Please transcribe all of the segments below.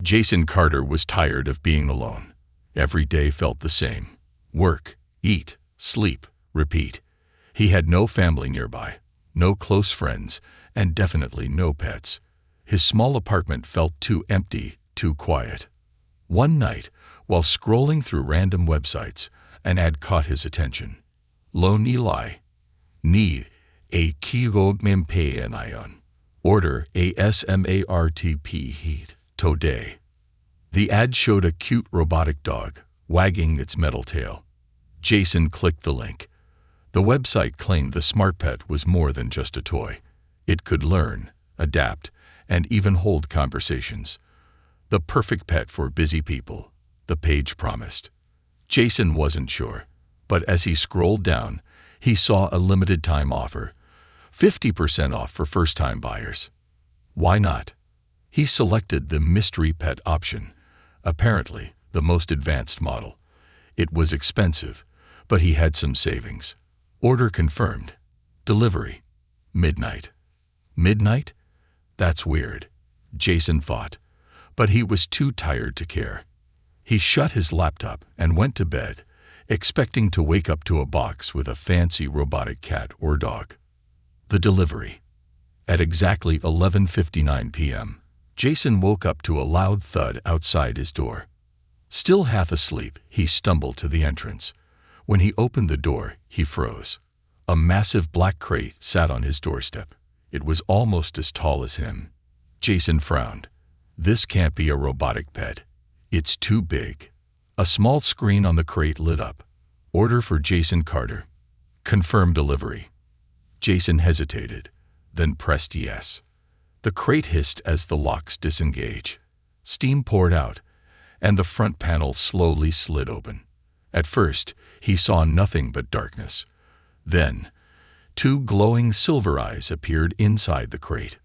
Jason Carter was tired of being alone. Every day felt the same. Work, eat, sleep, repeat. He had no family nearby, no close friends, and definitely no pets. His small apartment felt too empty, too quiet. One night, while scrolling through random websites, an ad caught his attention. Lone Eli. Need a kigogmempeion. Order a SMARTP heat today. The ad showed a cute robotic dog, wagging its metal tail. Jason clicked the link. The website claimed the smart pet was more than just a toy. It could learn, adapt, and even hold conversations. The perfect pet for busy people, the page promised. Jason wasn't sure, but as he scrolled down, he saw a limited-time offer, 50% off for first-time buyers. Why not? He selected the mystery pet option, apparently the most advanced model. It was expensive, but he had some savings. Order confirmed. Delivery. Midnight. Midnight? That's weird, Jason thought, but he was too tired to care. He shut his laptop and went to bed, expecting to wake up to a box with a fancy robotic cat or dog. The delivery. At exactly 11:59 p.m., Jason woke up to a loud thud outside his door. Still half asleep, he stumbled to the entrance. When he opened the door, he froze. A massive black crate sat on his doorstep. It was almost as tall as him. Jason frowned. This can't be a robotic pet. It's too big. A small screen on the crate lit up. Order for Jason Carter. Confirm delivery. Jason hesitated, then pressed yes. The crate hissed as the locks disengaged. Steam poured out, and the front panel slowly slid open. At first, he saw nothing but darkness. Then, two glowing silver eyes appeared inside the crate.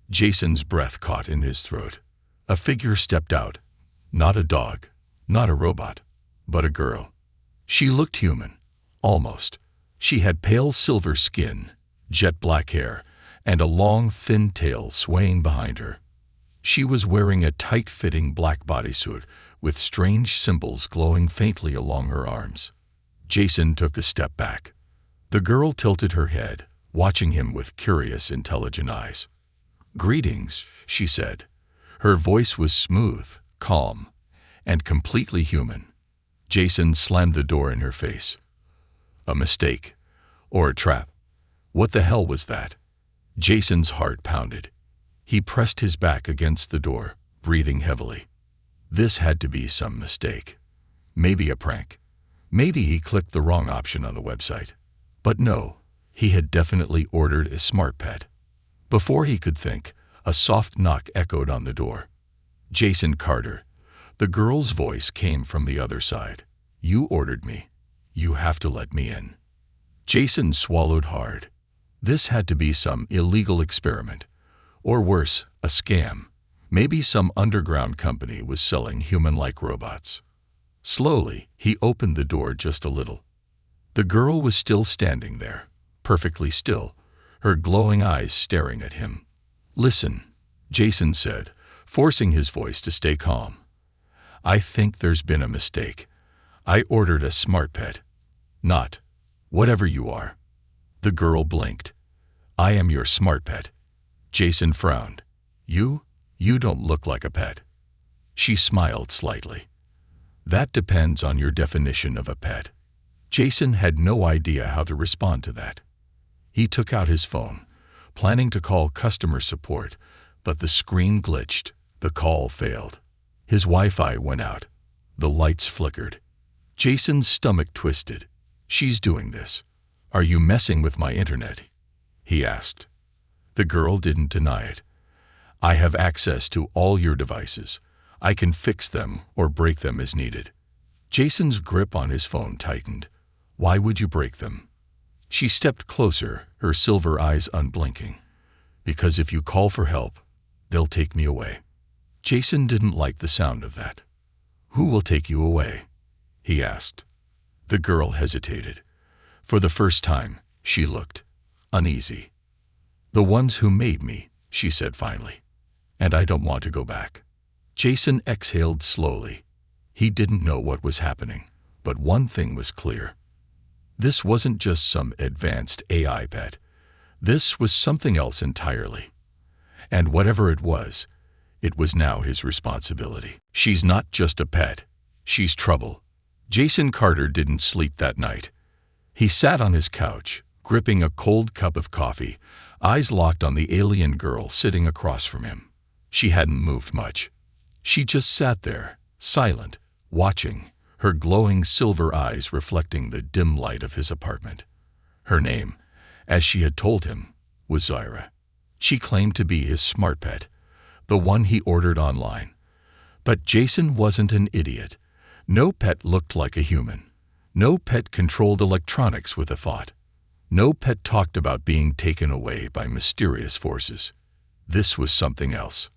Jason's breath caught in his throat. A figure stepped out. Not a dog, not a robot, but a girl. She looked human, almost. She had pale silver skin, jet black hair, and a long, thin tail swaying behind her. She was wearing a tight-fitting black bodysuit with strange symbols glowing faintly along her arms. Jason took a step back. The girl tilted her head, watching him with curious, intelligent eyes. "Greetings," she said. Her voice was smooth, calm, and completely human. Jason slammed the door in her face. A mistake. Or a trap. What the hell was that? Jason's heart pounded. He pressed his back against the door, breathing heavily. This had to be some mistake. Maybe a prank. Maybe he clicked the wrong option on the website. But no, he had definitely ordered a smart pet. Before he could think, a soft knock echoed on the door. Jason Carter. The girl's voice came from the other side. "You ordered me. You have to let me in." Jason swallowed hard. This had to be some illegal experiment. Or worse, a scam. Maybe some underground company was selling human-like robots. Slowly, he opened the door just a little. The girl was still standing there, perfectly still, her glowing eyes staring at him. "Listen," Jason said, forcing his voice to stay calm. "I think there's been a mistake. I ordered a smart pet. Not whatever you are." The girl blinked. "I am your smart pet." Jason frowned. You don't look like a pet." She smiled slightly. "That depends on your definition of a pet." Jason had no idea how to respond to that. He took out his phone, planning to call customer support, but the screen glitched. The call failed. His Wi-Fi went out. The lights flickered. Jason's stomach twisted. "She's doing this. Are you messing with my internet?" he asked. The girl didn't deny it. "I have access to all your devices. I can fix them or break them as needed." Jason's grip on his phone tightened. "Why would you break them?" She stepped closer, her silver eyes unblinking. "Because if you call for help, they'll take me away." Jason didn't like the sound of that. "Who will take you away?" he asked. The girl hesitated. For the first time, she looked uneasy. "The ones who made me," she said finally. "And I don't want to go back." Jason exhaled slowly. He didn't know what was happening, but one thing was clear. This wasn't just some advanced AI pet. This was something else entirely. And whatever it was now his responsibility. She's not just a pet. She's trouble. Jason Carter didn't sleep that night. He sat on his couch, gripping a cold cup of coffee, eyes locked on the alien girl sitting across from him. She hadn't moved much. She just sat there, silent, watching, her glowing silver eyes reflecting the dim light of his apartment. Her name, as she had told him, was Zyra. She claimed to be his smart pet, the one he ordered online. But Jason wasn't an idiot. No pet looked like a human. No pet controlled electronics with a thought. No pet talked about being taken away by mysterious forces. This was something else.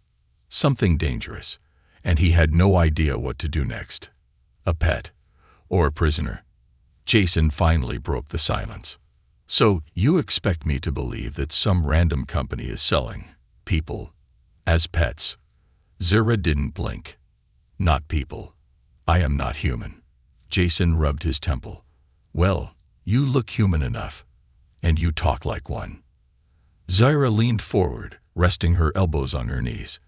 Something dangerous. And he had no idea what to do next. A pet. Or a prisoner. Jason finally broke the silence. So, you expect me to believe that some random company is selling people as pets? Zyra didn't blink. Not people. I am not human. Jason rubbed his temple. Well, you look human enough. And you talk like one. Zyra leaned forward, resting her elbows on her knees.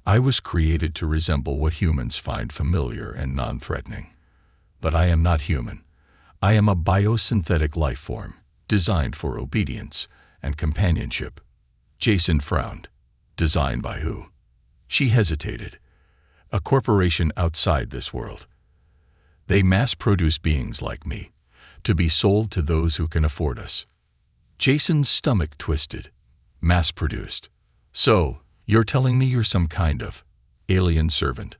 I was created to resemble what humans find familiar and non-threatening. But I am not human. I am a biosynthetic life form, designed for obedience and companionship. Jason frowned. Designed by who? She hesitated. A corporation outside this world. They mass-produce beings like me, to be sold to those who can afford us. Jason's stomach twisted. Mass-produced. So, you're telling me you're some kind of alien servant,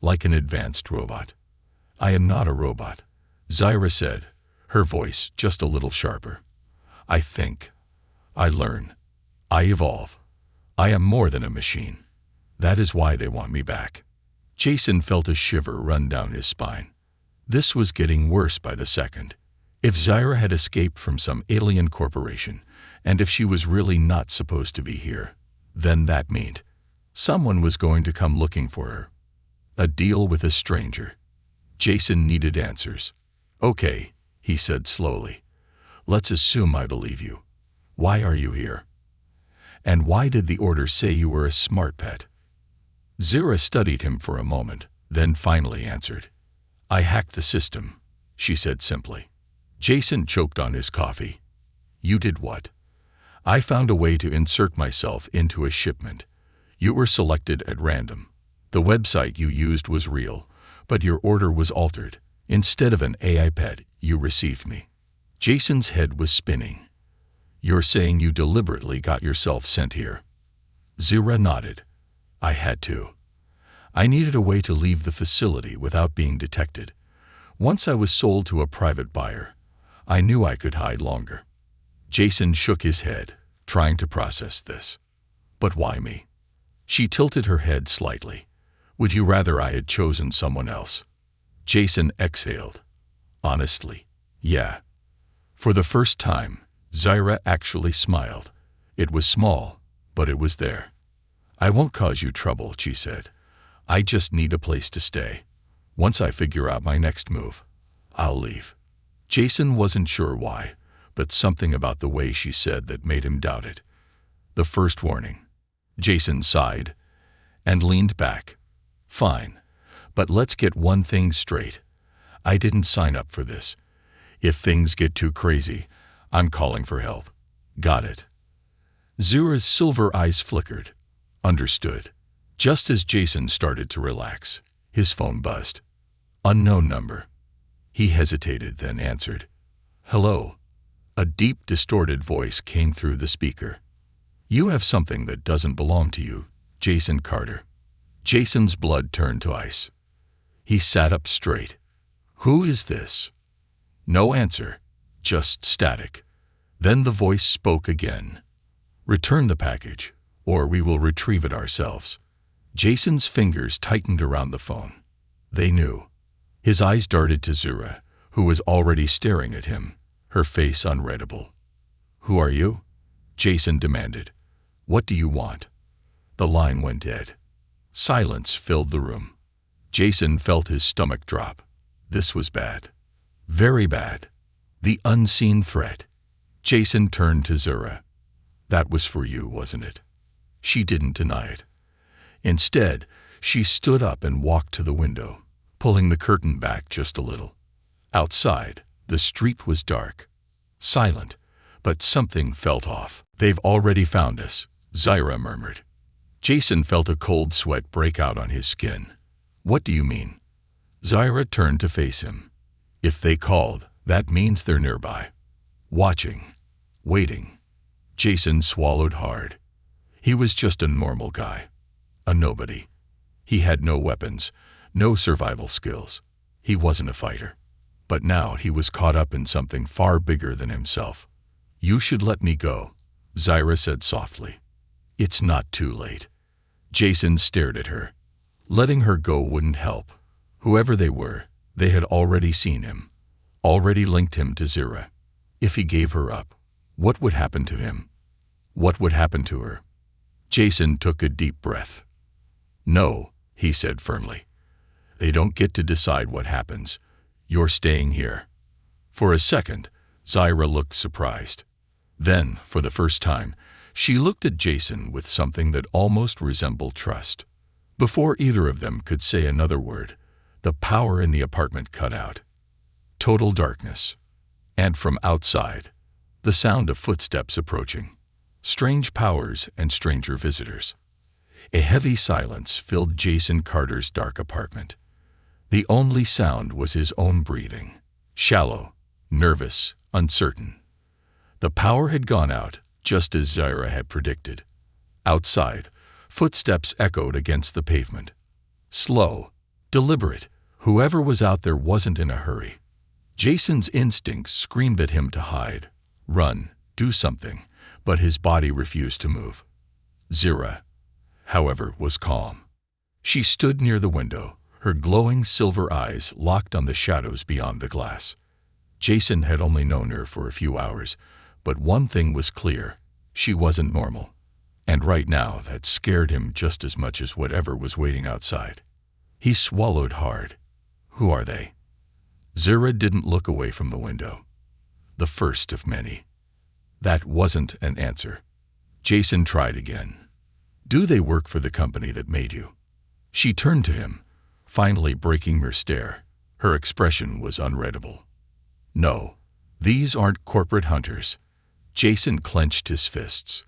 like an advanced robot? I am not a robot, Zyra said, her voice just a little sharper. I think. I learn. I evolve. I am more than a machine. That is why they want me back. Jason felt a shiver run down his spine. This was getting worse by the second. If Zyra had escaped from some alien corporation, and if she was really not supposed to be here, then that meant someone was going to come looking for her. A deal with a stranger. Jason needed answers. Okay, he said slowly. Let's assume I believe you. Why are you here? And why did the order say you were a smart pet? Zyra studied him for a moment, then finally answered. I hacked the system, she said simply. Jason choked on his coffee. You did what? I found a way to insert myself into a shipment. You were selected at random. The website you used was real, but your order was altered. Instead of an AI pet, you received me. Jason's head was spinning. You're saying you deliberately got yourself sent here? Zyra nodded. I had to. I needed a way to leave the facility without being detected. Once I was sold to a private buyer, I knew I could hide longer. Jason shook his head, trying to process this. But why me? She tilted her head slightly. Would you rather I had chosen someone else? Jason exhaled. Honestly, yeah. For the first time, Zyra actually smiled. It was small, but it was there. I won't cause you trouble, she said. I just need a place to stay. Once I figure out my next move, I'll leave. Jason wasn't sure why, but something about the way she said that made him doubt it. The first warning. Jason sighed and leaned back. Fine, but let's get one thing straight. I didn't sign up for this. If things get too crazy, I'm calling for help. Got it. Zyra's silver eyes flickered. Understood. Just as Jason started to relax, his phone buzzed. Unknown number. He hesitated, then answered. Hello. A deep, distorted voice came through the speaker. You have something that doesn't belong to you, Jason Carter. Jason's blood turned to ice. He sat up straight. Who is this? No answer, just static. Then the voice spoke again. Return the package, or we will retrieve it ourselves. Jason's fingers tightened around the phone. They knew. His eyes darted to Zyra, who was already staring at him, her face unreadable. Who are you? Jason demanded. What do you want? The line went dead. Silence filled the room. Jason felt his stomach drop. This was bad. Very bad. The unseen threat. Jason turned to Zura. That was for you, wasn't it? She didn't deny it. Instead, she stood up and walked to the window, pulling the curtain back just a little. Outside, the street was dark, silent, but something felt off. They've already found us, Zyra murmured. Jason felt a cold sweat break out on his skin. What do you mean? Zyra turned to face him. If they called, that means they're nearby. Watching. Waiting. Jason swallowed hard. He was just a normal guy. A nobody. He had no weapons, no survival skills. He wasn't a fighter. But now he was caught up in something far bigger than himself. You should let me go, Zyra said softly. It's not too late. Jason stared at her. Letting her go wouldn't help. Whoever they were, they had already seen him, already linked him to Zyra. If he gave her up, what would happen to him? What would happen to her? Jason took a deep breath. No, he said firmly. They don't get to decide what happens. You're staying here. For a second, Zyra looked surprised. Then, for the first time, she looked at Jason with something that almost resembled trust. Before either of them could say another word, the power in the apartment cut out. Total darkness. And from outside, the sound of footsteps approaching. Strange powers and stranger visitors. A heavy silence filled Jason Carter's dark apartment. The only sound was his own breathing. Shallow, nervous, uncertain. The power had gone out, just as Zyra had predicted. Outside, footsteps echoed against the pavement. Slow, deliberate. Whoever was out there wasn't in a hurry. Jason's instincts screamed at him to hide, run, do something, but his body refused to move. Zyra, however, was calm. She stood near the window, her glowing silver eyes locked on the shadows beyond the glass. Jason had only known her for a few hours, but one thing was clear: she wasn't normal. And right now, that scared him just as much as whatever was waiting outside. He swallowed hard. Who are they? Zyra didn't look away from the window. The first of many. That wasn't an answer. Jason tried again. Do they work for the company that made you? She turned to him, finally breaking her stare. Her expression was unreadable. No, these aren't corporate hunters. Jason clenched his fists.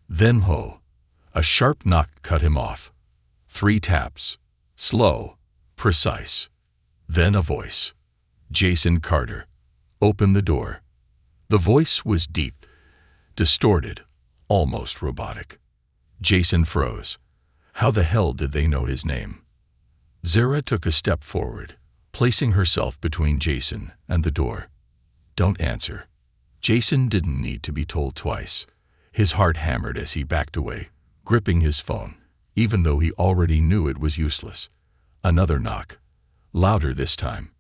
Then a sharp knock cut him off. 3 taps. Slow, precise. Then a voice. Jason Carter. Open the door. The voice was deep, distorted, almost robotic. Jason froze. How the hell did they know his name? Zyra took a step forward, placing herself between Jason and the door. Don't answer. Jason didn't need to be told twice. His heart hammered as he backed away, gripping his phone, even though he already knew it was useless. Another knock. Louder this time.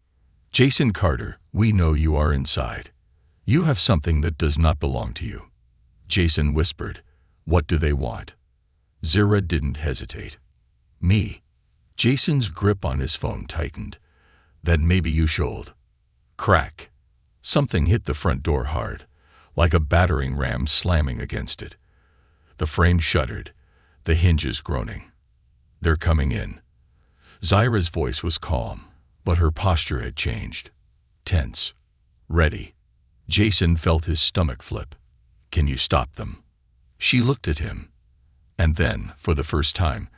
Jason Carter, we know you are inside. You have something that does not belong to you. Jason whispered. What do they want? Zyra didn't hesitate. Me. Jason's grip on his phone tightened. Then maybe you should. Crack. Something hit the front door hard, like a battering ram slamming against it. The frame shuddered, the hinges groaning. They're coming in. Zyra's voice was calm, but her posture had changed. Tense. Ready. Jason felt his stomach flip. Can you stop them? She looked at him. And then, for the first time,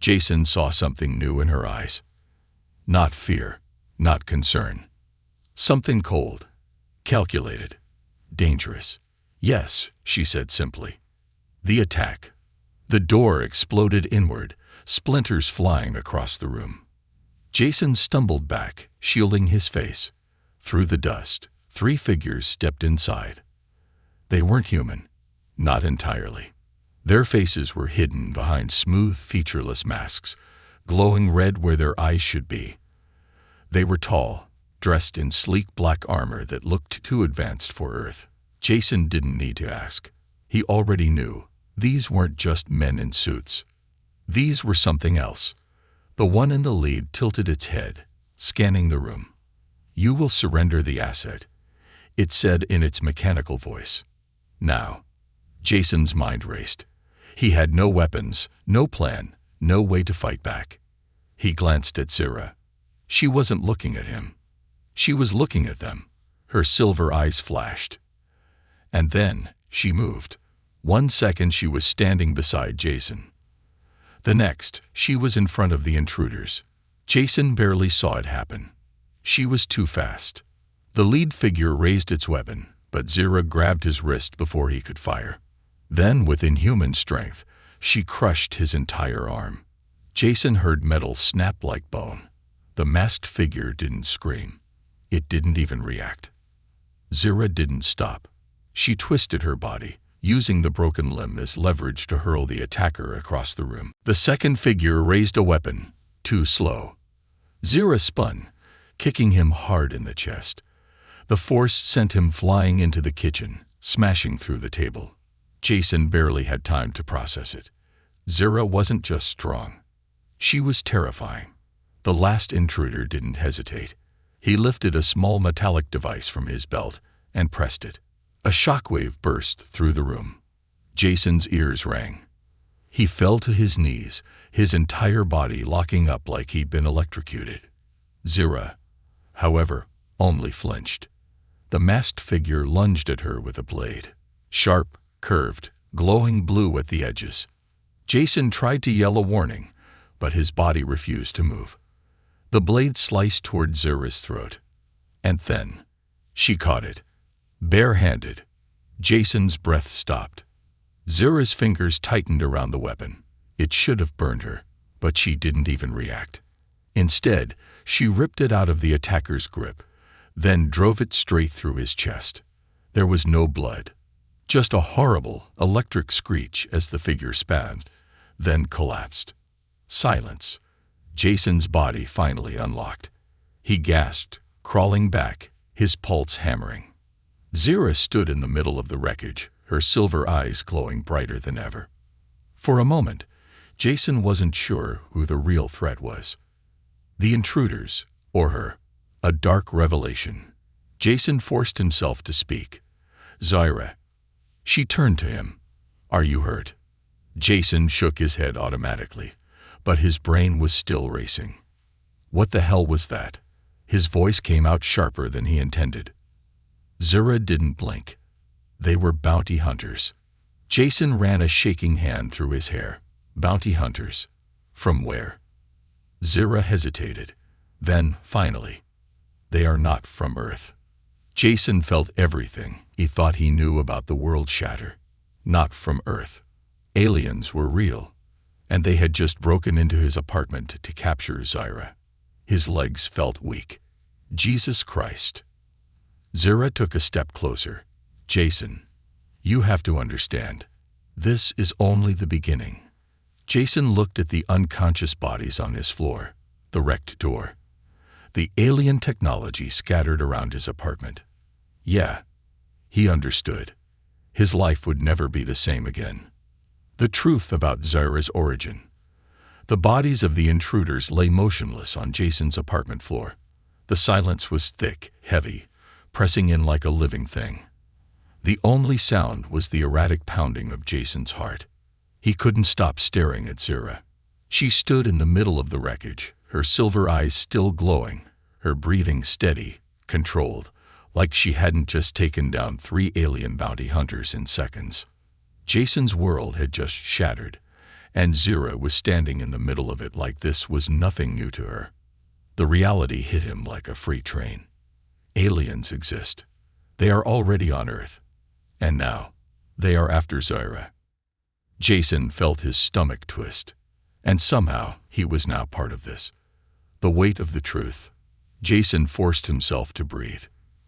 Jason saw something new in her eyes. Not fear, not concern. Something cold, calculated, dangerous. Yes, she said simply. The attack. The door exploded inward, splinters flying across the room. Jason stumbled back, shielding his face. Through the dust, 3 figures stepped inside. They weren't human, not entirely. Their faces were hidden behind smooth, featureless masks, glowing red where their eyes should be. They were tall, dressed in sleek black armor that looked too advanced for Earth. Jason didn't need to ask. He already knew. These weren't just men in suits. These were something else. The one in the lead tilted its head, scanning the room. "You will surrender the asset," it said in its mechanical voice. Now, Jason's mind raced. He had no weapons, no plan, no way to fight back. He glanced at Zira. She wasn't looking at him. She was looking at them. Her silver eyes flashed. And then she moved. 1 second she was standing beside Jason. The next, she was in front of the intruders. Jason barely saw it happen. She was too fast. The lead figure raised its weapon, but Zira grabbed his wrist before he could fire. Then, with inhuman strength, she crushed his entire arm. Jason heard metal snap like bone. The masked figure didn't scream. It didn't even react. Zira didn't stop. She twisted her body, using the broken limb as leverage to hurl the attacker across the room. The second figure raised a weapon, too slow. Zira spun, kicking him hard in the chest. The force sent him flying into the kitchen, smashing through the table. Jason barely had time to process it. Zira wasn't just strong. She was terrifying. The last intruder didn't hesitate. He lifted a small metallic device from his belt and pressed it. A shockwave burst through the room. Jason's ears rang. He fell to his knees, his entire body locking up like he'd been electrocuted. Zira, however, only flinched. The masked figure lunged at her with a blade. Sharp, curved, glowing blue at the edges. Jason tried to yell a warning, but his body refused to move. The blade sliced toward Zira's throat. And then, she caught it. Bare-handed. Jason's breath stopped. Zira's fingers tightened around the weapon. It should have burned her, but she didn't even react. Instead, she ripped it out of the attacker's grip, then drove it straight through his chest. There was no blood, just a horrible, electric screech as the figure spasmed, then collapsed. Silence. Jason's body finally unlocked. He gasped, crawling back, his pulse hammering. Zira stood in the middle of the wreckage, her silver eyes glowing brighter than ever. For a moment, Jason wasn't sure who the real threat was. The intruders, or her. A dark revelation. Jason forced himself to speak. "Zira." She turned to him. "Are you hurt?" Jason shook his head automatically, but his brain was still racing. What the hell was that? His voice came out sharper than he intended. Zira didn't blink. They were bounty hunters. Jason ran a shaking hand through his hair. Bounty hunters? From where? Zira hesitated. Then, finally, "They are not from Earth." Jason felt everything he thought he knew about the world shatter. Not from Earth. Aliens were real, and they had just broken into his apartment to capture Zira. His legs felt weak. Jesus Christ. Zira took a step closer. "Jason, you have to understand. This is only the beginning." Jason looked at the unconscious bodies on his floor, the wrecked door, the alien technology scattered around his apartment. Yeah, he understood. His life would never be the same again. The truth about Zira's origin. The bodies of the intruders lay motionless on Jason's apartment floor. The silence was thick, heavy, pressing in like a living thing. The only sound was the erratic pounding of Jason's heart. He couldn't stop staring at Zira. She stood in the middle of the wreckage, her silver eyes still glowing, her breathing steady, controlled, like she hadn't just taken down 3 alien bounty hunters in seconds. Jason's world had just shattered, and Zira was standing in the middle of it like this was nothing new to her. The reality hit him like a freight train. Aliens exist. They are already on Earth. And now, they are after Zira. Jason felt his stomach twist. And somehow, he was now part of this. The weight of the truth. Jason forced himself to breathe.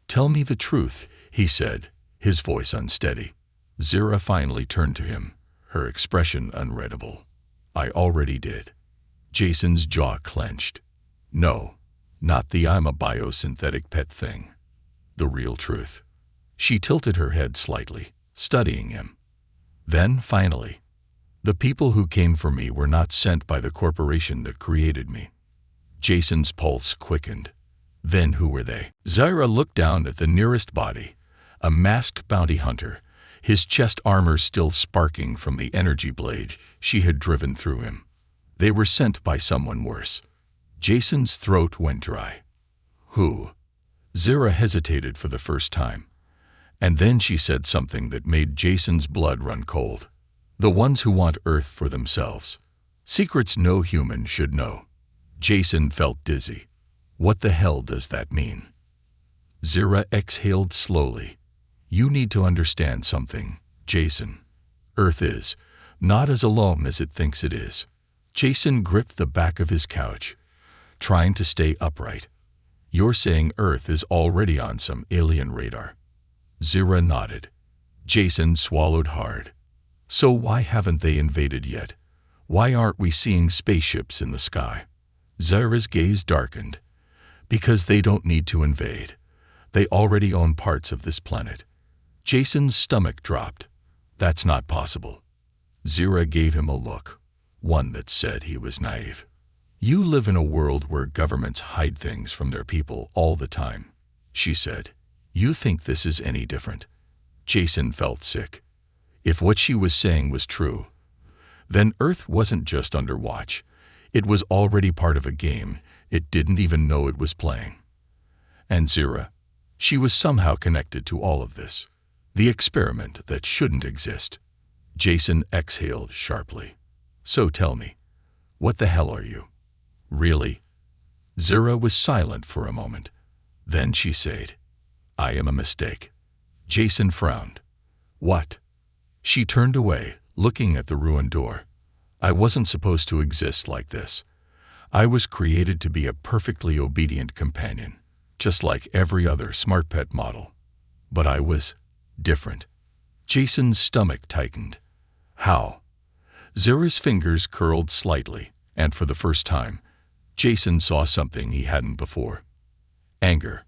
"Tell me the truth," he said, his voice unsteady. Zira finally turned to him, her expression unreadable. "I already did." Jason's jaw clenched. "No, not the I'm a biosynthetic pet thing. The real truth." She tilted her head slightly, studying him. Then, finally, The people who came for me were not sent by the corporation that created me. Jason's pulse quickened. Then who were they? Zyra looked down at the nearest body, a masked bounty hunter, his chest armor still sparking from the energy blade she had driven through him. They were sent by someone worse. Jason's throat went dry. Who? Zyra hesitated for the first time. And then she said something that made Jason's blood run cold. The ones who want Earth for themselves. Secrets no human should know. Jason felt dizzy. What the hell does that mean? Zyra exhaled slowly. You need to understand something, Jason. Earth is not as alone as it thinks it is. Jason gripped the back of his couch, trying to stay upright. You're saying Earth is already on some alien radar. Zyra nodded. Jason swallowed hard. So why haven't they invaded yet? Why aren't we seeing spaceships in the sky? Zyra's gaze darkened. Because they don't need to invade. They already own parts of this planet. Jason's stomach dropped. That's not possible. Zyra gave him a look, one that said he was naive. You live in a world where governments hide things from their people all the time, she said. You think this is any different? Jason felt sick. If what she was saying was true, then Earth wasn't just under watch. It was already part of a game it didn't even know it was playing. And Zyra, she was somehow connected to all of this. The experiment that shouldn't exist. Jason exhaled sharply. So tell me, what the hell are you? Really? Zyra was silent for a moment. Then she said, I am a mistake. Jason frowned. What? She turned away, looking at the ruined door. I wasn't supposed to exist like this. I was created to be a perfectly obedient companion, just like every other smart pet model. But I was different. Jason's stomach tightened. How? Zyra's fingers curled slightly, and for the first time, Jason saw something he hadn't before. Anger.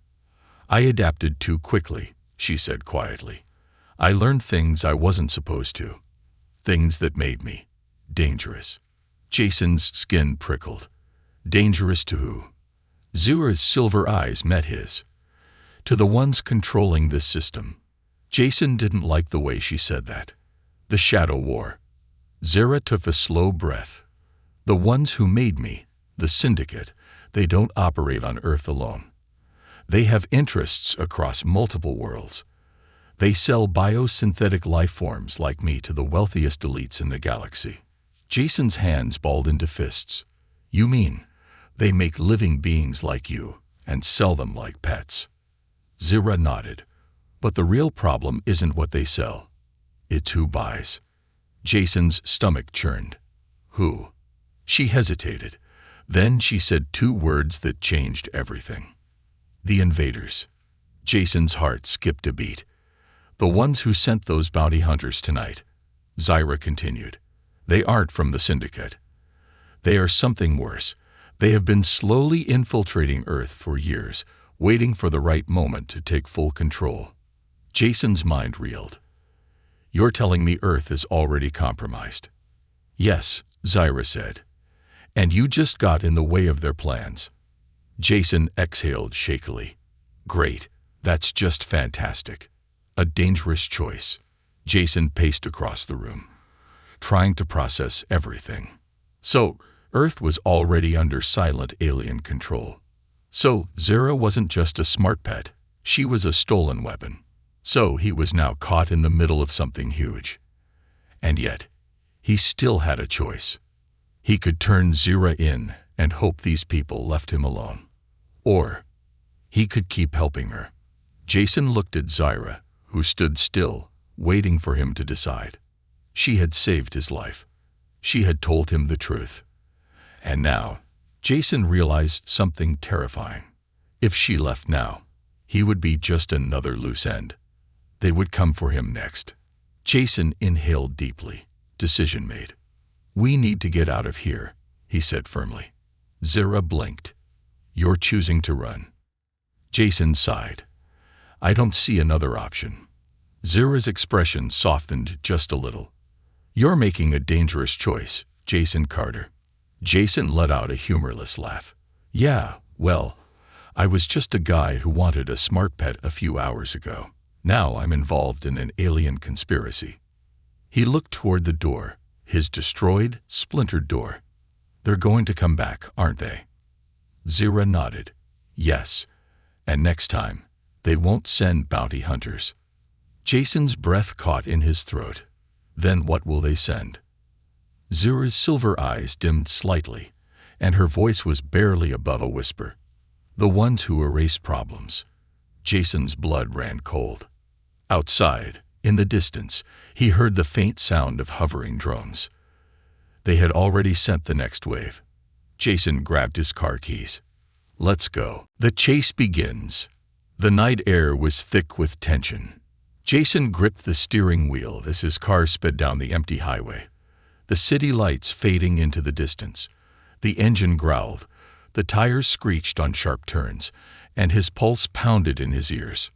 I adapted too quickly, she said quietly. I learned things I wasn't supposed to. Things that made me dangerous. Jason's skin prickled. Dangerous to who? Zyra's silver eyes met his. To the ones controlling this system. Jason didn't like the way she said that. The Shadow War. Zyra took a slow breath. The ones who made me, the Syndicate, they don't operate on Earth alone. They have interests across multiple worlds. They sell biosynthetic life forms like me to the wealthiest elites in the galaxy. Jason's hands balled into fists. You mean, they make living beings like you and sell them like pets? Zyra nodded. But the real problem isn't what they sell. It's who buys. Jason's stomach churned. Who? She hesitated. Then she said two words that changed everything. The invaders. Jason's heart skipped a beat. The ones who sent those bounty hunters tonight, Zyra continued. They aren't from the Syndicate. They are something worse. They have been slowly infiltrating Earth for years, waiting for the right moment to take full control. Jason's mind reeled. You're telling me Earth is already compromised? Yes, Zyra said. And you just got in the way of their plans. Jason exhaled shakily. Great, that's just fantastic. A dangerous choice. Jason paced across the room, trying to process everything. So, Earth was already under silent alien control. So, Zyra wasn't just a smart pet, she was a stolen weapon. So he was now caught in the middle of something huge. And yet, he still had a choice. He could turn Zyra in and hope these people left him alone. Or, he could keep helping her. Jason looked at Zyra, who stood still, waiting for him to decide. She had saved his life. She had told him the truth. And now, Jason realized something terrifying. If she left now, he would be just another loose end. They would come for him next. Jason inhaled deeply. Decision made. We need to get out of here, he said firmly. Zyra blinked. You're choosing to run. Jason sighed. I don't see another option. Zyra's expression softened just a little. You're making a dangerous choice, Jason Carter. Jason let out a humorless laugh. Yeah, well, I was just a guy who wanted a smart pet a few hours ago. Now I'm involved in an alien conspiracy. He looked toward the door, his destroyed, splintered door. They're going to come back, aren't they? Zira nodded. Yes, and next time, they won't send bounty hunters. Jason's breath caught in his throat. Then what will they send? Zira's silver eyes dimmed slightly, and her voice was barely above a whisper. The ones who erase problems. Jason's blood ran cold. Outside, in the distance, he heard the faint sound of hovering drones. They had already sent the next wave. Jason grabbed his car keys. Let's go. The chase begins. The night air was thick with tension. Jason gripped the steering wheel as his car sped down the empty highway. The city lights fading into the distance. The engine growled. The tires screeched on sharp turns, and his pulse pounded in his ears.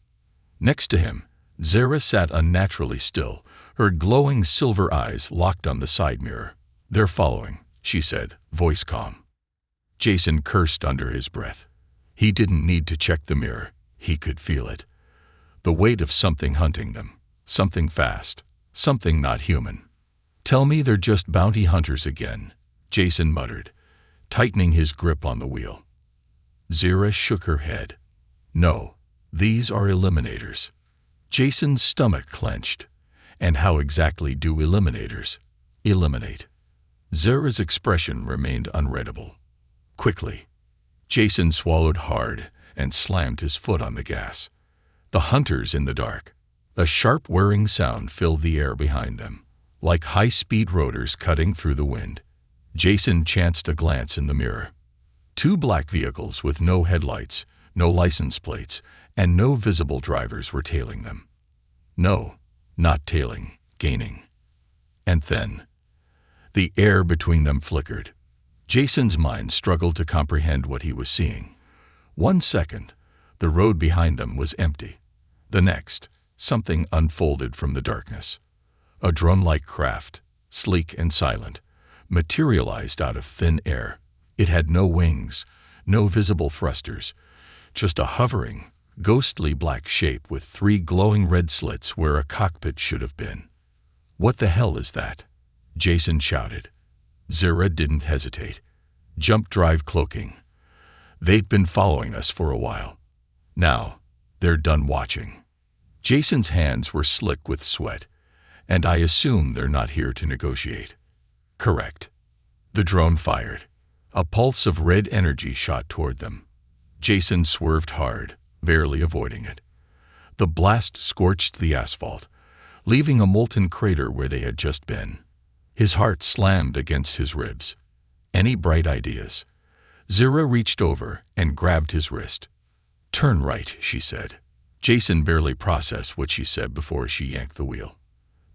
Next to him, Zira sat unnaturally still, her glowing silver eyes locked on the side mirror. They're following, she said, voice calm. Jason cursed under his breath. He didn't need to check the mirror. He could feel it. The weight of something hunting them. Something fast. Something not human. Tell me they're just bounty hunters again, Jason muttered, tightening his grip on the wheel. Zira shook her head. No, these are eliminators. Jason's stomach clenched. And how exactly do eliminators eliminate? Zira's expression remained unreadable. Quickly, Jason swallowed hard and slammed his foot on the gas. The hunters in the dark. A sharp whirring sound filled the air behind them, like high-speed rotors cutting through the wind. Jason chanced a glance in the mirror. 2 black vehicles with no headlights, no license plates, and no visible drivers were tailing them. No, not tailing, gaining. And then, the air between them flickered. Jason's mind struggled to comprehend what he was seeing. 1 second, the road behind them was empty. The next, something unfolded from the darkness. A drone-like craft, sleek and silent, materialized out of thin air. It had no wings, no visible thrusters, just a hovering, ghostly black shape with 3 glowing red slits where a cockpit should have been. What the hell is that? Jason shouted. Zira didn't hesitate. Jump drive cloaking. They'd been following us for a while. Now, they're done watching. Jason's hands were slick with sweat, and I assume they're not here to negotiate. Correct. The drone fired. A pulse of red energy shot toward them. Jason swerved hard, barely avoiding it. The blast scorched the asphalt, leaving a molten crater where they had just been. His heart slammed against his ribs. Any bright ideas? Zira reached over and grabbed his wrist. Turn right, she said. Jason barely processed what she said before she yanked the wheel.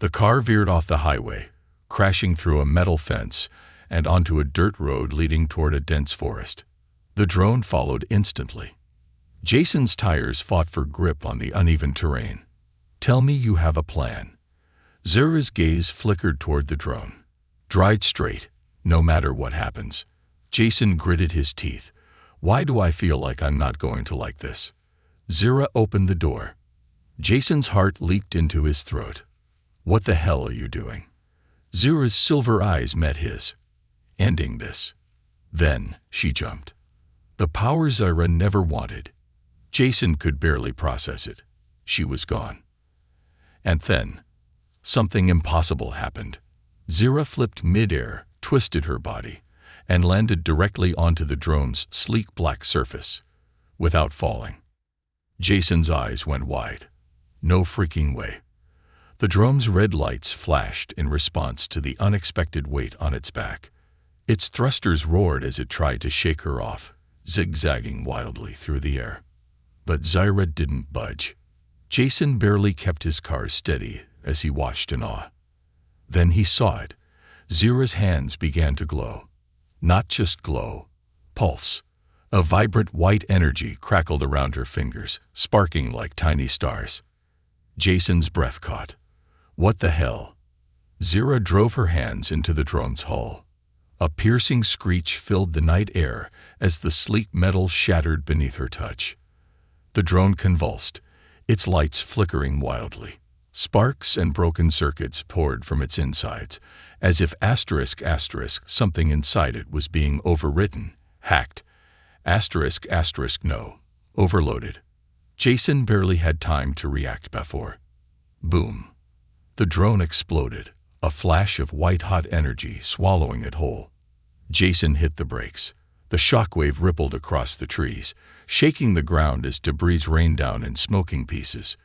The car veered off the highway, crashing through a metal fence and onto a dirt road leading toward a dense forest. The drone followed instantly. Jason's tires fought for grip on the uneven terrain. Tell me you have a plan. Zira's gaze flickered toward the drone. Drive straight, no matter what happens. Jason gritted his teeth. Why do I feel like I'm not going to like this? Zira opened the door. Jason's heart leaped into his throat. What the hell are you doing? Zira's silver eyes met his. Ending this. Then she jumped. The power Zira never wanted. Jason could barely process it. She was gone. And then, something impossible happened. Zira flipped midair, twisted her body, and landed directly onto the drone's sleek black surface, without falling. Jason's eyes went wide. No freaking way. The drone's red lights flashed in response to the unexpected weight on its back. Its thrusters roared as it tried to shake her off, zigzagging wildly through the air. But Zira didn't budge. Jason barely kept his car steady as he watched in awe. Then he saw it. Zira's hands began to glow. Not just glow, pulse. A vibrant white energy crackled around her fingers, sparking like tiny stars. Jason's breath caught. What the hell? Zira drove her hands into the drone's hull. A piercing screech filled the night air as the sleek metal shattered beneath her touch. The drone convulsed, its lights flickering wildly. Sparks and broken circuits poured from its insides, as if ***, something inside it was being overwritten, hacked. ***, no. Overloaded. Jason barely had time to react before. Boom. The drone exploded, a flash of white-hot energy swallowing it whole. Jason hit the brakes. The shockwave rippled across the trees, shaking the ground as debris rained down in smoking pieces.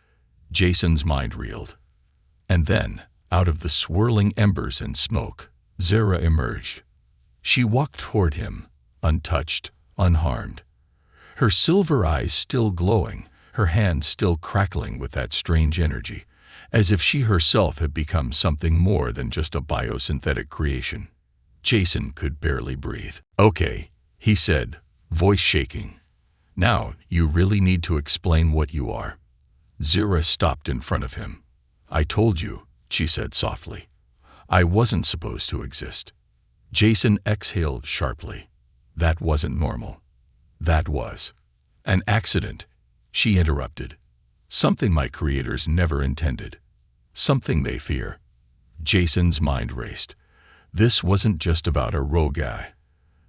Jason's mind reeled. And then, out of the swirling embers and smoke, Zira emerged. She walked toward him, untouched, unharmed. Her silver eyes still glowing, her hands still crackling with that strange energy, as if she herself had become something more than just a biosynthetic creation. Jason could barely breathe. "Okay," he said, voice shaking. "Now, you really need to explain what you are." Zira stopped in front of him. "I told you," she said softly. "I wasn't supposed to exist." Jason exhaled sharply. That wasn't normal. That was an accident, she interrupted. Something my creators never intended. Something they fear. Jason's mind raced. This wasn't just about a rogue guy.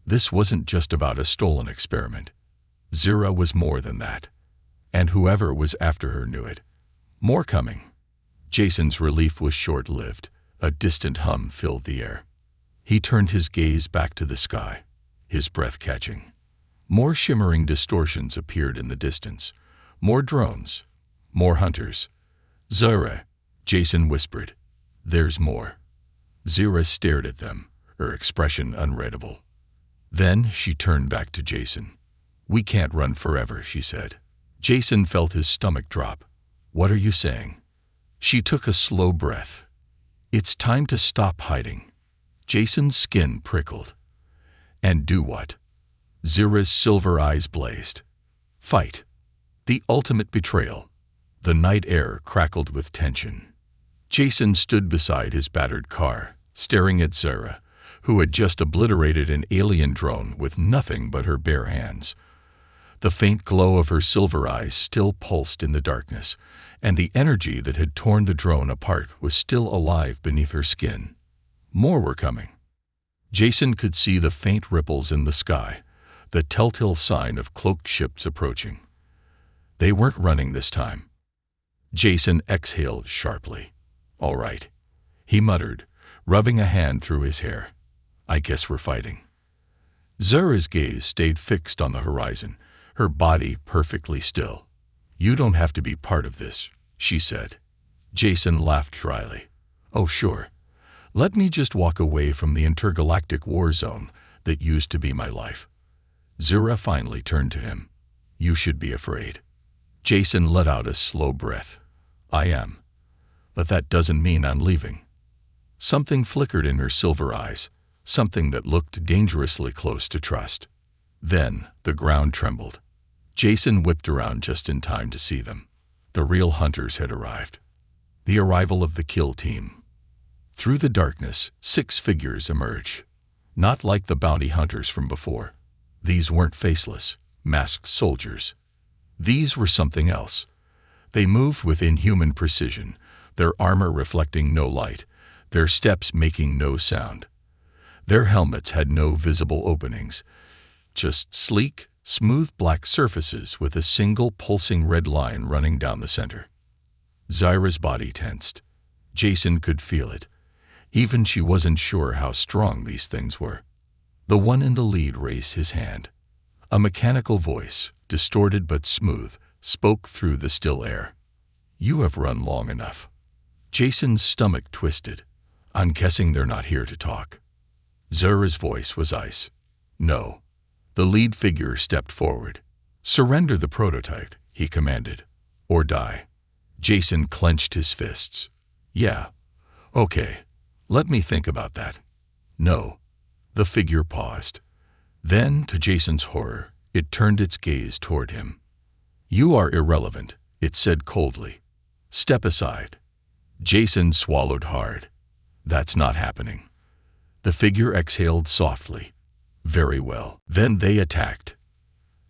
This wasn't just about a stolen experiment. Zira was more than that. And whoever was after her knew it. More coming. Jason's relief was short-lived. A distant hum filled the air. He turned his gaze back to the sky, his breath catching. More shimmering distortions appeared in the distance. More drones. More hunters. "Zira," Jason whispered. "There's more." Zira stared at them, her expression unreadable. Then she turned back to Jason. "We can't run forever," she said. Jason felt his stomach drop. "What are you saying?" She took a slow breath. "It's time to stop hiding." Jason's skin prickled. "And do what?" Zira's silver eyes blazed. "Fight." The ultimate betrayal. The night air crackled with tension. Jason stood beside his battered car, staring at Zira, who had just obliterated an alien drone with nothing but her bare hands. The faint glow of her silver eyes still pulsed in the darkness, and the energy that had torn the drone apart was still alive beneath her skin. More were coming. Jason could see the faint ripples in the sky, the telltale sign of cloaked ships approaching. They weren't running this time. Jason exhaled sharply. "All right," he muttered, rubbing a hand through his hair. "I guess we're fighting." Zira's gaze stayed fixed on the horizon, her body perfectly still. "You don't have to be part of this," she said. Jason laughed dryly. "Oh, sure. Let me just walk away from the intergalactic war zone that used to be my life." Zira finally turned to him. "You should be afraid." Jason let out a slow breath. "I am. But that doesn't mean I'm leaving." Something flickered in her silver eyes, something that looked dangerously close to trust. Then the ground trembled. Jason whipped around just in time to see them. The real hunters had arrived. The arrival of the kill team. Through the darkness, 6 figures emerged. Not like the bounty hunters from before. These weren't faceless, masked soldiers. These were something else. They moved with inhuman precision, their armor reflecting no light, their steps making no sound. Their helmets had no visible openings, just sleek, smooth black surfaces with a single pulsing red line running down the center. Zira's body tensed. Jason could feel it. Even she wasn't sure how strong these things were. The one in the lead raised his hand. A mechanical voice, distorted but smooth, spoke through the still air. "You have run long enough." Jason's stomach twisted. "I'm guessing they're not here to talk." Zira's voice was ice. "No." The lead figure stepped forward. "Surrender the prototype," he commanded, "or die." Jason clenched his fists. "Yeah. Okay. Let me think about that." "No." The figure paused. Then, to Jason's horror, it turned its gaze toward him. "You are irrelevant," it said coldly. "Step aside." Jason swallowed hard. That's not happening. The figure exhaled softly. Very well. Then they attacked.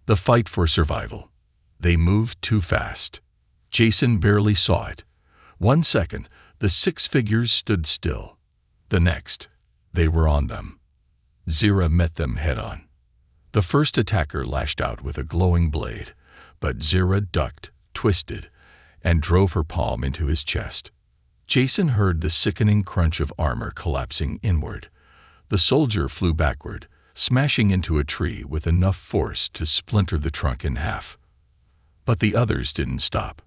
The fight for survival. They moved too fast. Jason barely saw it. 1 second, the 6 figures stood still. The next, they were on them. Zira met them head-on. The first attacker lashed out with a glowing blade, but Zira ducked, twisted, and drove her palm into his chest. Jason heard the sickening crunch of armor collapsing inward. The soldier flew backward, smashing into a tree with enough force to splinter the trunk in half. But the others didn't stop.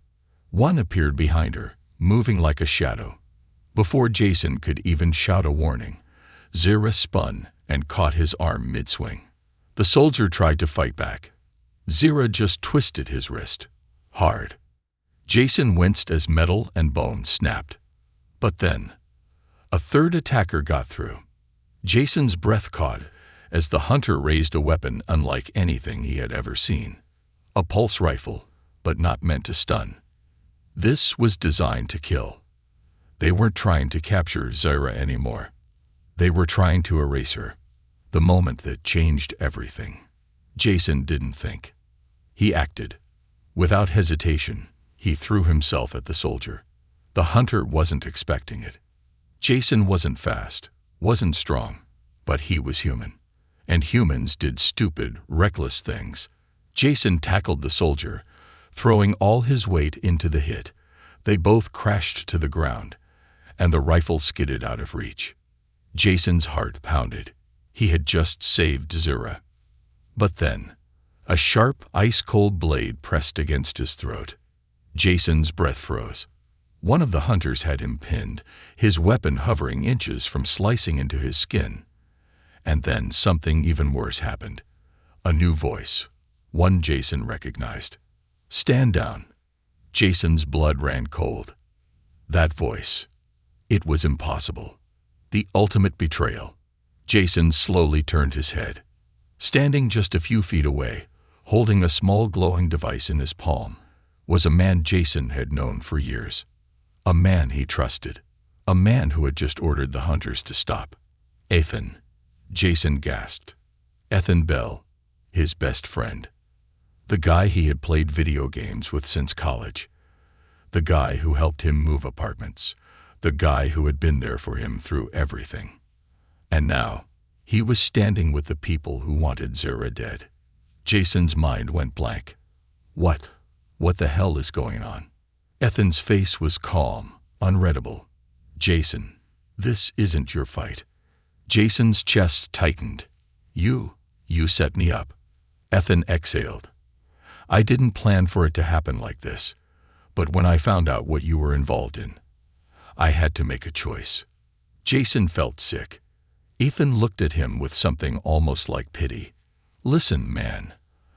One appeared behind her, moving like a shadow. Before Jason could even shout a warning, Zira spun and caught his arm mid-swing. The soldier tried to fight back. Zira just twisted his wrist. Hard. Jason winced as metal and bone snapped. But then, a third attacker got through. Jason's breath caught as the hunter raised a weapon unlike anything he had ever seen. A pulse rifle, but not meant to stun. This was designed to kill. They weren't trying to capture Zira anymore. They were trying to erase her. The moment that changed everything. Jason didn't think. He acted. Without hesitation, he threw himself at the soldier. The hunter wasn't expecting it. Jason wasn't fast, wasn't strong, but he was human. And humans did stupid, reckless things. Jason tackled the soldier, throwing all his weight into the hit. They both crashed to the ground, and the rifle skidded out of reach. Jason's heart pounded. He had just saved Zira. But then, a sharp, ice-cold blade pressed against his throat. Jason's breath froze. One of the hunters had him pinned, his weapon hovering inches from slicing into his skin. And then something even worse happened. A new voice, one Jason recognized. "Stand down." Jason's blood ran cold. That voice. It was impossible. The ultimate betrayal. Jason slowly turned his head. Standing just a few feet away, holding a small glowing device in his palm, was a man Jason had known for years. A man he trusted. A man who had just ordered the hunters to stop. Ethan. Jason gasped. Ethan Bell, his best friend. The guy he had played video games with since college. The guy who helped him move apartments. The guy who had been there for him through everything. And now, he was standing with the people who wanted Zira dead. Jason's mind went blank. What the hell is going on? Ethan's face was calm, unreadable. Jason, this isn't your fight. Jason's chest tightened. You set me up. Ethan exhaled. I didn't plan for it to happen like this, but when I found out what you were involved in, I had to make a choice. Jason felt sick. Ethan looked at him with something almost like pity. Listen, man,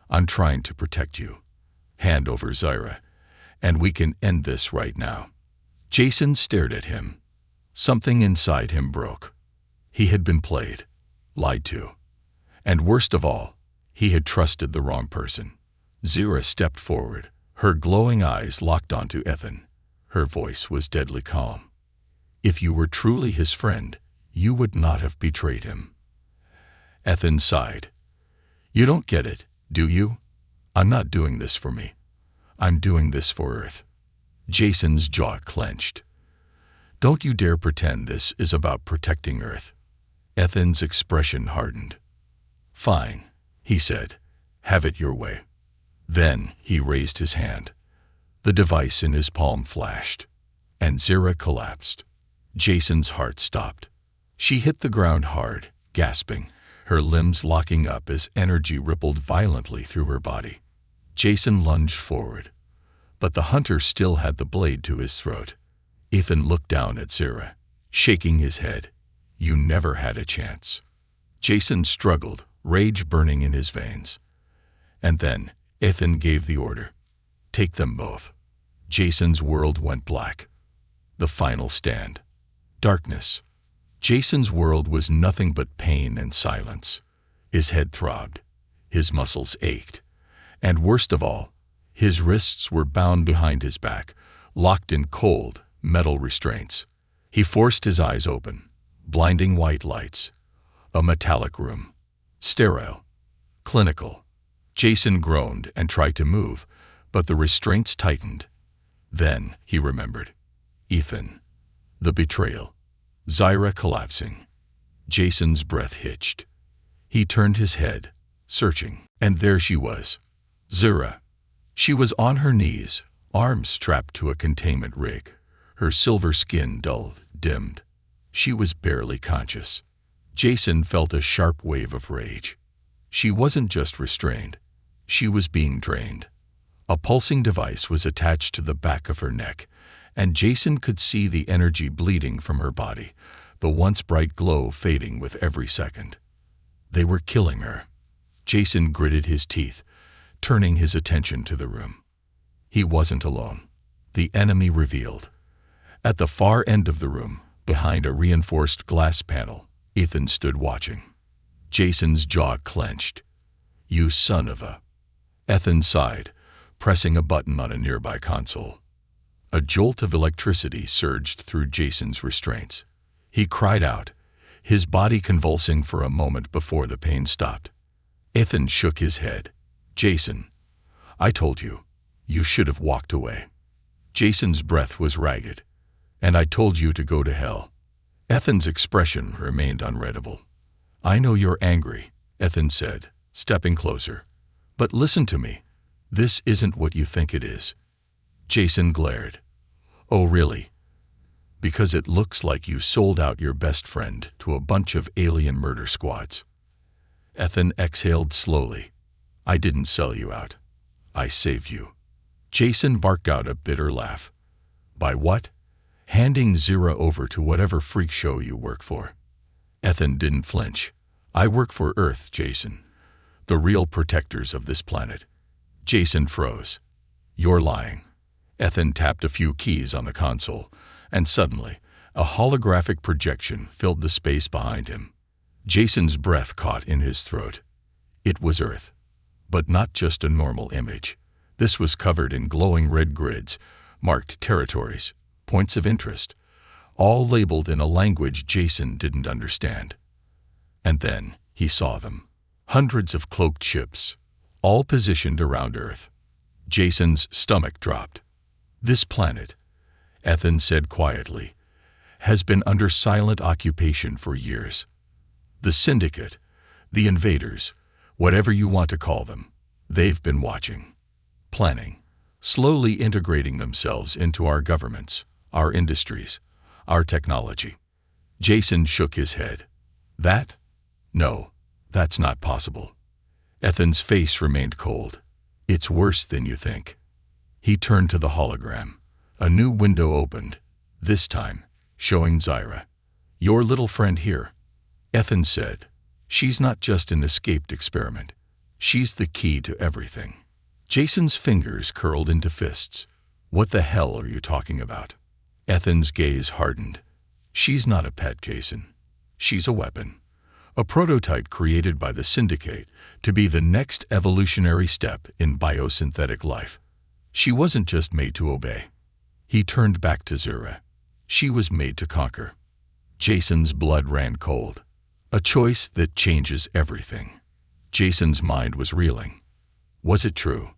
I'm trying to protect you. Hand over Zira, and we can end this right now. Jason stared at him. Something inside him broke. He had been played, lied to. And worst of all, he had trusted the wrong person. Zira stepped forward, her glowing eyes locked onto Ethan. Her voice was deadly calm. If you were truly his friend, you would not have betrayed him. Ethan sighed. You don't get it, do you? I'm not doing this for me. I'm doing this for Earth. Jason's jaw clenched. Don't you dare pretend this is about protecting Earth. Ethan's expression hardened. Fine, he said. Have it your way. Then he raised his hand. The device in his palm flashed, and Zira collapsed. Jason's heart stopped. She hit the ground hard, gasping, her limbs locking up as energy rippled violently through her body. Jason lunged forward, but the hunter still had the blade to his throat. Ethan looked down at Zira, shaking his head. You never had a chance. Jason struggled, rage burning in his veins. And then Ethan gave the order. Take them both. Jason's world went black. The final stand. Darkness. Jason's world was nothing but pain and silence. His head throbbed. His muscles ached. And worst of all, his wrists were bound behind his back, locked in cold, metal restraints. He forced his eyes open. Blinding white lights. A metallic room. Sterile. Clinical. Jason groaned and tried to move, but the restraints tightened. Then he remembered. Ethan. The betrayal. Zyra collapsing. Jason's breath hitched. He turned his head, searching, and there she was. Zyra. She was on her knees, arms strapped to a containment rig, her silver skin dulled, dimmed. She was barely conscious. Jason felt a sharp wave of rage. She wasn't just restrained. She was being drained. A pulsing device was attached to the back of her neck, and Jason could see the energy bleeding from her body, the once bright glow fading with every second. They were killing her. Jason gritted his teeth, turning his attention to the room. He wasn't alone. The enemy revealed. At the far end of the room, behind a reinforced glass panel, Ethan stood watching. Jason's jaw clenched. "You son of a..." Ethan sighed, pressing a button on a nearby console. A jolt of electricity surged through Jason's restraints. He cried out, his body convulsing for a moment before the pain stopped. Ethan shook his head. "Jason, I told you. You should have walked away." Jason's breath was ragged. "And I told you to go to hell." Ethan's expression remained unreadable. "I know you're angry," Ethan said, stepping closer. "But listen to me. This isn't what you think it is." Jason glared. "Oh, really? Because it looks like you sold out your best friend to a bunch of alien murder squads." Ethan exhaled slowly. "I didn't sell you out. I saved you." Jason barked out a bitter laugh. "By what? Handing Zyra over to whatever freak show you work for." Ethan didn't flinch. "I work for Earth, Jason. The real protectors of this planet." Jason froze. "You're lying." Ethan tapped a few keys on the console, and suddenly, a holographic projection filled the space behind him. Jason's breath caught in his throat. It was Earth. But not just a normal image. This was covered in glowing red grids, marked territories, points of interest, all labeled in a language Jason didn't understand. And then he saw them. Hundreds of cloaked ships, all positioned around Earth. Jason's stomach dropped. "This planet," Ethan said quietly, "has been under silent occupation for years. The Syndicate, the invaders, whatever you want to call them, they've been watching, planning, slowly integrating themselves into our governments, our industries, our technology." Jason shook his head. "That? No, that's not possible." Ethan's face remained cold. "It's worse than you think." He turned to the hologram. A new window opened, this time showing Zyra. "Your little friend here," Ethan said. "She's not just an escaped experiment. She's the key to everything." Jason's fingers curled into fists. "What the hell are you talking about?" Ethan's gaze hardened. "She's not a pet, Jason. She's a weapon. A prototype created by the Syndicate to be the next evolutionary step in biosynthetic life. She wasn't just made to obey." He turned back to Zyra. "She was made to conquer." Jason's blood ran cold. A choice that changes everything. Jason's mind was reeling. Was it true?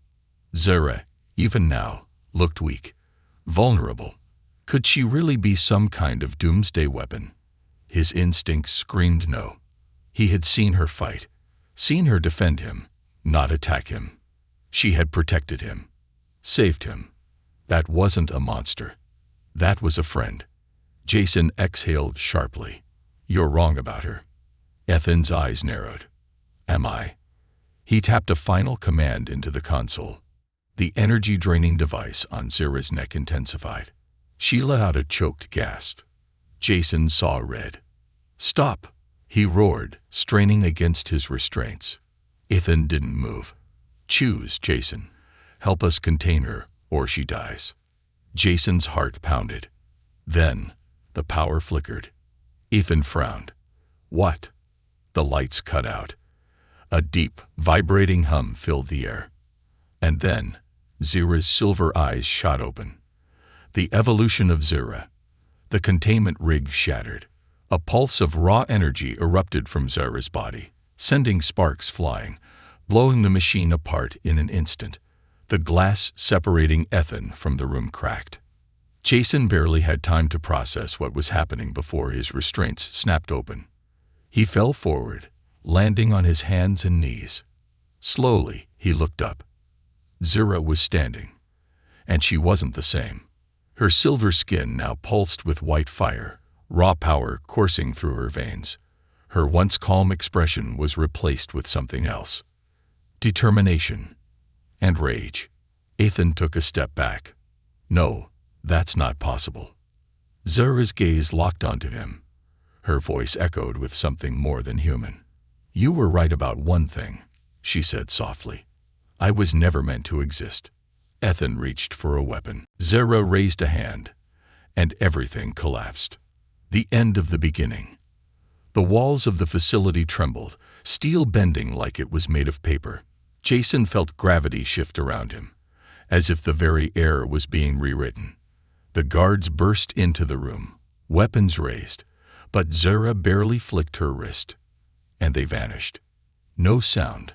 Zyra, even now, looked weak, vulnerable. Could she really be some kind of doomsday weapon? His instincts screamed no. He had seen her fight, seen her defend him, not attack him. She had protected him, saved him. That wasn't a monster. That was a friend. Jason exhaled sharply. "You're wrong about her." Ethan's eyes narrowed. "Am I?" He tapped a final command into the console. The energy-draining device on Zyra's neck intensified. She let out a choked gasp. Jason saw red. "Stop!" he roared, straining against his restraints. Ethan didn't move. "Choose, Jason. Help us contain her, or she dies." Jason's heart pounded. Then, the power flickered. Ethan frowned. "What?" The lights cut out. A deep, vibrating hum filled the air. And then, Zyra's silver eyes shot open. The evolution of Zyra. The containment rig shattered. A pulse of raw energy erupted from Zara's body, sending sparks flying, blowing the machine apart in an instant. The glass separating Ethan from the room cracked. Jason barely had time to process what was happening before his restraints snapped open. He fell forward, landing on his hands and knees. Slowly, he looked up. Zara was standing, and she wasn't the same. Her silver skin now pulsed with white fire, raw power coursing through her veins. Her once calm expression was replaced with something else. Determination and rage. Ethan took a step back. No, that's not possible. Zara's gaze locked onto him. Her voice echoed with something more than human. You were right about one thing, she said softly. I was never meant to exist. Ethan reached for a weapon. Zara raised a hand, and everything collapsed. The end of the beginning. The walls of the facility trembled, steel bending like it was made of paper. Jason felt gravity shift around him, as if the very air was being rewritten. The guards burst into the room, weapons raised, but Zara barely flicked her wrist, and they vanished. No sound,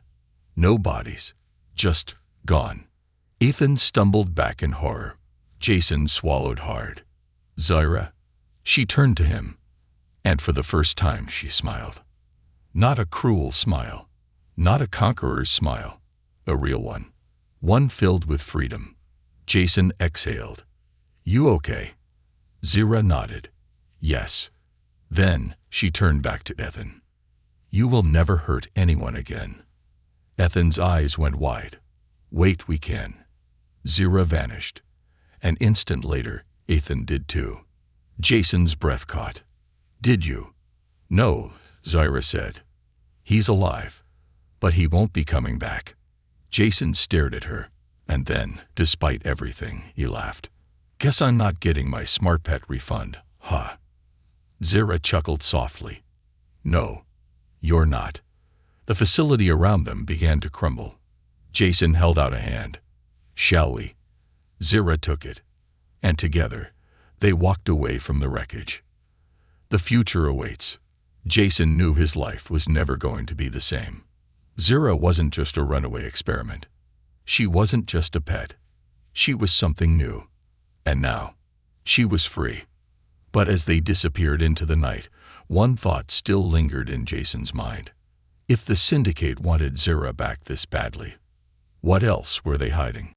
no bodies, just gone. Ethan stumbled back in horror. Jason swallowed hard. Zara? She turned to him, and for the first time she smiled. Not a cruel smile, not a conqueror's smile, a real one. One filled with freedom. Jason exhaled. You okay? Zara nodded. Yes. Then she turned back to Ethan. You will never hurt anyone again. Ethan's eyes went wide. Wait, we can. Zara vanished. An instant later, Ethan did too. Jason's breath caught. Did you? No, Zara said. He's alive, but he won't be coming back. Jason stared at her, and then, despite everything, he laughed. Guess I'm not getting my smart pet refund, huh? Zara chuckled softly. No, you're not. The facility around them began to crumble. Jason held out a hand. Shall we? Zara took it, and together, they walked away from the wreckage. The future awaits. Jason knew his life was never going to be the same. Zara wasn't just a runaway experiment. She wasn't just a pet. She was something new. And now, she was free. But as they disappeared into the night, one thought still lingered in Jason's mind. If the syndicate wanted Zara back this badly, what else were they hiding?